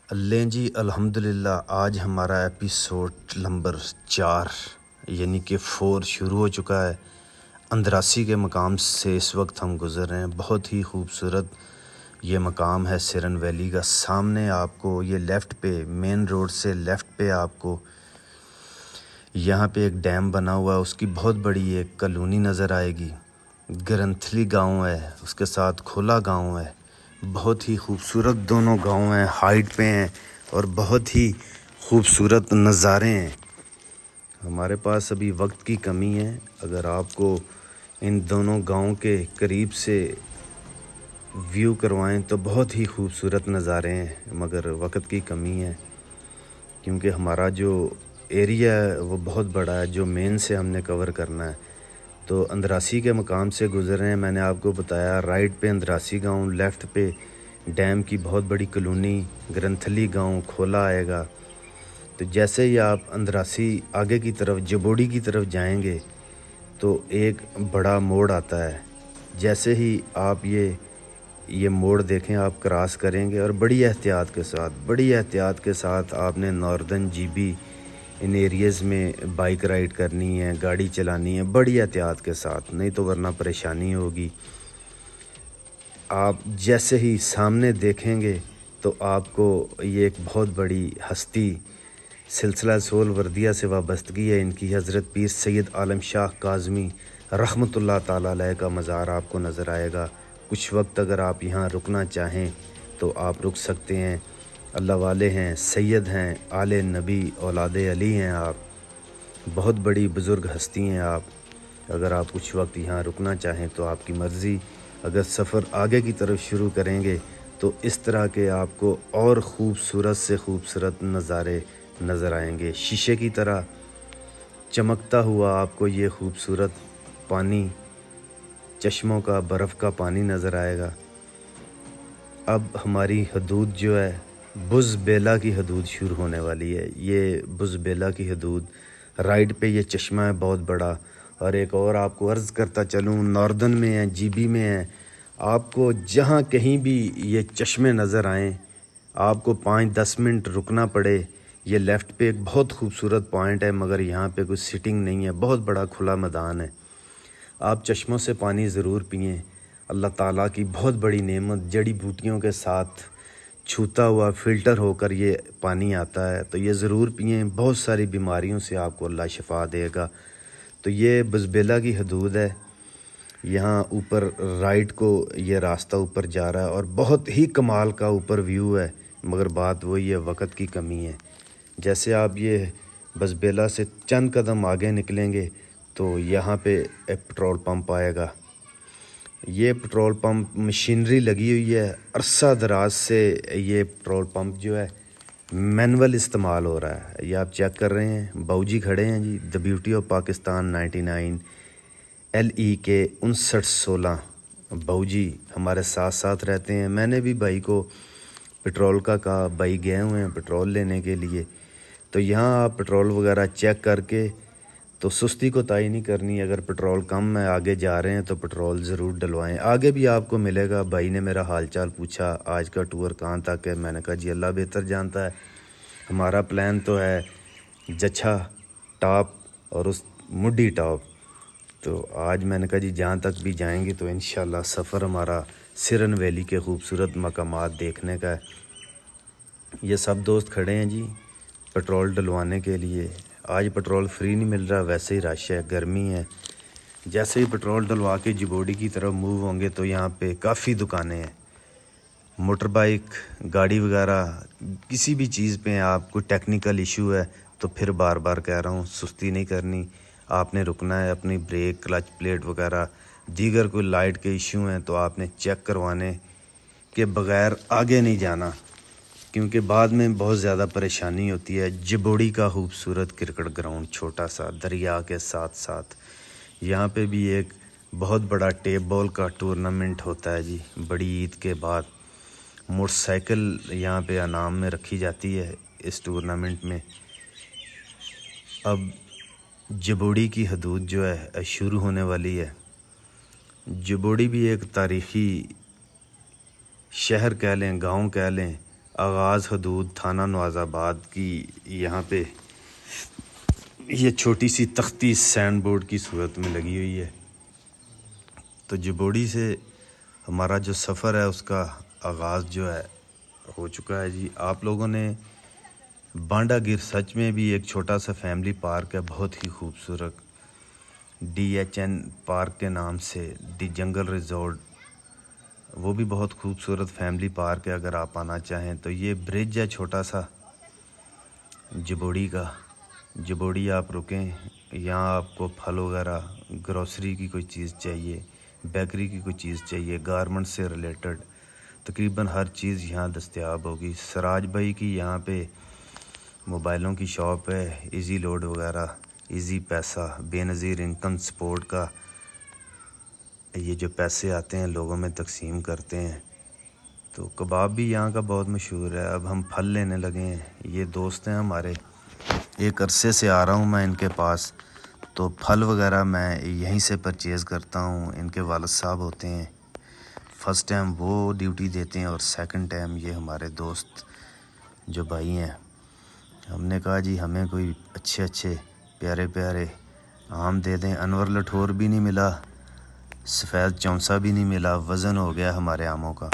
لیں جی الحمدللہ آج ہمارا ایپیسوڈ نمبر 4 یعنی کہ 4 شروع ہو چکا ہے۔ اندراسی کے مقام سے اس وقت ہم گزر رہے ہیں۔ بہت ہی خوبصورت یہ مقام ہے سرن ویلی کا۔ سامنے آپ کو یہ لیفٹ پہ مین روڈ سے لیفٹ پہ آپ کو یہاں پہ ایک ڈیم بنا ہوا ہے، اس کی بہت بڑی ایک کالونی نظر آئے گی۔ گرنتھلی گاؤں ہے، اس کے ساتھ کھولا گاؤں ہے۔ بہت ہی خوبصورت دونوں گاؤں ہیں، ہائٹ پہ ہیں اور بہت ہی خوبصورت نظارے ہیں۔ ہمارے پاس ابھی وقت کی کمی ہے، اگر آپ کو ان دونوں گاؤں کے قریب سے ویو کروائیں تو بہت ہی خوبصورت نظارے ہیں، مگر وقت کی کمی ہے کیونکہ ہمارا جو ایریا ہے وہ بہت بڑا ہے جو مین سے ہم نے کور کرنا ہے۔ تو اندراسی کے مقام سے گزر رہے ہیں، میں نے آپ کو بتایا رائٹ پہ اندراسی گاؤں، لیفٹ پہ ڈیم کی بہت بڑی کالونی گرنتھلی گاؤں کھولا آئے گا۔ تو جیسے ہی آپ اندراسی آگے کی طرف جبوڑی کی طرف جائیں گے تو ایک بڑا موڑ آتا ہے۔ جیسے ہی آپ یہ موڑ دیکھیں آپ کراس کریں گے اور بڑی احتیاط کے ساتھ آپ نے ناردرن جی بی ان ایریز میں بائک رائڈ کرنی ہے، گاڑی چلانی ہے بڑی احتیاط کے ساتھ، نہیں تو ورنہ پریشانی ہوگی۔ آپ جیسے ہی سامنے دیکھیں گے تو آپ کو یہ ایک بہت بڑی ہستی سلسلہ سول وردیہ سے وابستگی ہے ان کی، حضرت پیر سید عالم شاہ کاظمی رحمۃ اللہ تعالیٰ علیہ کا مزار آپ کو نظر آئے گا۔ کچھ وقت اگر آپ یہاں رکنا چاہیں تو آپ رک سکتے ہیں۔ اللہ والے ہیں، سید ہیں، آل نبی اولاد علی ہیں، آپ بہت بڑی بزرگ ہستی ہیں۔ آپ اگر آپ کچھ وقت یہاں رکنا چاہیں تو آپ کی مرضی۔ اگر سفر آگے کی طرف شروع کریں گے تو اس طرح کے آپ کو اور خوبصورت سے خوبصورت نظارے نظر آئیں گے، شیشے کی طرح چمکتا ہوا آپ کو یہ خوبصورت پانی، چشموں کا برف کا پانی نظر آئے گا۔ اب ہماری حدود جو ہے بز بیلا کی حدود شروع ہونے والی ہے۔ یہ بز بیلا کی حدود رائٹ پہ یہ چشمہ ہے بہت بڑا، اور ایک اور آپ کو عرض کرتا چلوں ناردرن میں ہے، جی بی میں ہے، آپ کو جہاں کہیں بھی یہ چشمے نظر آئیں آپ کو 5-10 منٹ رکنا پڑے۔ یہ لیفٹ پہ ایک بہت خوبصورت پوائنٹ ہے مگر یہاں پہ کوئی سٹنگ نہیں ہے، بہت بڑا کھلا میدان ہے۔ آپ چشموں سے پانی ضرور پئیں، اللہ تعالیٰ کی بہت بڑی نعمت، جڑی بوٹیوں کے ساتھ چھوتا ہوا فلٹر ہو کر یہ پانی آتا ہے، تو یہ ضرور پئیں، بہت ساری بیماریوں سے آپ کو اللہ شفا دے گا۔ تو یہ بزبیلا کی حدود ہے، یہاں اوپر رائٹ کو یہ راستہ اوپر جا رہا ہے اور بہت ہی کمال کا اوپر ویو ہے، مگر بات وہی ہے وقت کی کمی ہے۔ جیسے آپ یہ بزبیلا سے چند قدم آگے نکلیں گے تو یہاں پہ ایک پٹرول پمپ آئے گا۔ یہ پٹرول پمپ مشینری لگی ہوئی ہے، عرصہ دراز سے یہ پٹرول پمپ جو ہے مینول استعمال ہو رہا ہے۔ یہ آپ چیک کر رہے ہیں، باؤ جی کھڑے ہیں جی، the beauty of Pakistan 99 LE کے 5916 باؤ جی ہمارے ساتھ ساتھ رہتے ہیں۔ میں نے بھی بھائی کو پٹرول کا کہا، بھائی گئے ہوئے ہیں پٹرول لینے کے لیے، تو یہاں آپ پٹرول وغیرہ چیک کر کے تو سستی کو تائی نہیں کرنی، اگر پٹرول کم ہے آگے جا رہے ہیں تو پٹرول ضرور ڈلوائیں، آگے بھی آپ کو ملے گا۔ بھائی نے میرا حال چال پوچھا آج کا ٹور کہاں تک ہے، میں نے کہا جی اللہ بہتر جانتا ہے، ہمارا پلان تو ہے جچھا ٹاپ اور اس مڈی ٹاپ، تو آج میں نے کہا جی جہاں تک بھی جائیں گے تو انشاءاللہ سفر ہمارا سرن ویلی کے خوبصورت مقامات دیکھنے کا ہے۔ یہ سب دوست کھڑے ہیں جی پٹرول ڈلوانے کے لیے۔ آج پٹرول فری نہیں مل رہا، ویسے ہی رش ہے، گرمی ہے۔ جیسے ہی پٹرول ڈلوا کے جبوڑی کی طرف موو ہوں گے تو یہاں پہ کافی دکانیں ہیں، موٹر بائک گاڑی وغیرہ کسی بھی چیز پہ آپ کو ٹیکنیکل ایشو ہے تو پھر بار بار کہہ رہا ہوں سستی نہیں کرنی، آپ نے رکنا ہے، اپنی بریک کلچ پلیٹ وغیرہ دیگر کوئی لائٹ کے ایشو ہیں تو آپ نے چیک کروانے کے بغیر آگے نہیں جانا، کیونکہ بعد میں بہت زیادہ پریشانی ہوتی ہے۔ جبوڑی کا خوبصورت کرکٹ گراؤنڈ چھوٹا سا دریا کے ساتھ ساتھ، یہاں پہ بھی ایک بہت بڑا ٹیپ بال کا ٹورنامنٹ ہوتا ہے جی بڑی عید کے بعد۔ موٹر سائیکل یہاں پہ انعام میں رکھی جاتی ہے اس ٹورنامنٹ میں۔ اب جبوڑی کی حدود جو ہے شروع ہونے والی ہے۔ جبوڑی بھی ایک تاریخی شہر کہہ لیں، گاؤں کہہ لیں، آغاز حدود تھانہ نواز آباد کی یہاں پہ یہ چھوٹی سی تختی سینڈ بورڈ کی صورت میں لگی ہوئی ہے. تو جبوڑی سے ہمارا جو سفر ہے اس کا آغاز جو ہے ہو چکا ہے جی. آپ لوگوں نے بانڈا گر سچ میں بھی ایک چھوٹا سا فیملی پارک ہے, بہت ہی خوبصورت, DHN پارک کے نام سے, دی جنگل ریزورٹ, وہ بھی بہت خوبصورت فیملی پارک ہے. اگر آپ آنا چاہیں تو یہ برج ہے چھوٹا سا جبوڑی کا. جبوڑی آپ رکیں, یہاں آپ کو پھل وغیرہ, گروسری کی کوئی چیز چاہیے, بیکری کی کوئی چیز چاہیے, گارمنٹ سے ریلیٹڈ تقریباً ہر چیز یہاں دستیاب ہوگی. سراج بھائی کی یہاں پہ موبائلوں کی شاپ ہے, ایزی لوڈ وغیرہ, ایزی پیسہ, بے نظیر انکم سپورٹ کا یہ جو پیسے آتے ہیں لوگوں میں تقسیم کرتے ہیں. تو کباب بھی یہاں کا بہت مشہور ہے. اب ہم پھل لینے لگے ہیں. یہ دوست ہیں ہمارے, ایک عرصے سے آ رہا ہوں میں ان کے پاس, تو پھل وغیرہ میں یہیں سے پرچیز کرتا ہوں. ان کے والد صاحب ہوتے ہیں, فرسٹ ٹائم وہ ڈیوٹی دیتے ہیں اور سیکنڈ ٹائم یہ ہمارے دوست جو بھائی ہیں. ہم نے کہا جی ہمیں کوئی اچھے پیارے پیارے آم دے دیں. انور لٹھور بھی نہیں ملا, سفید چونسا بھی نہیں ملا, وزن ہو گیا ہمارے آموں کا.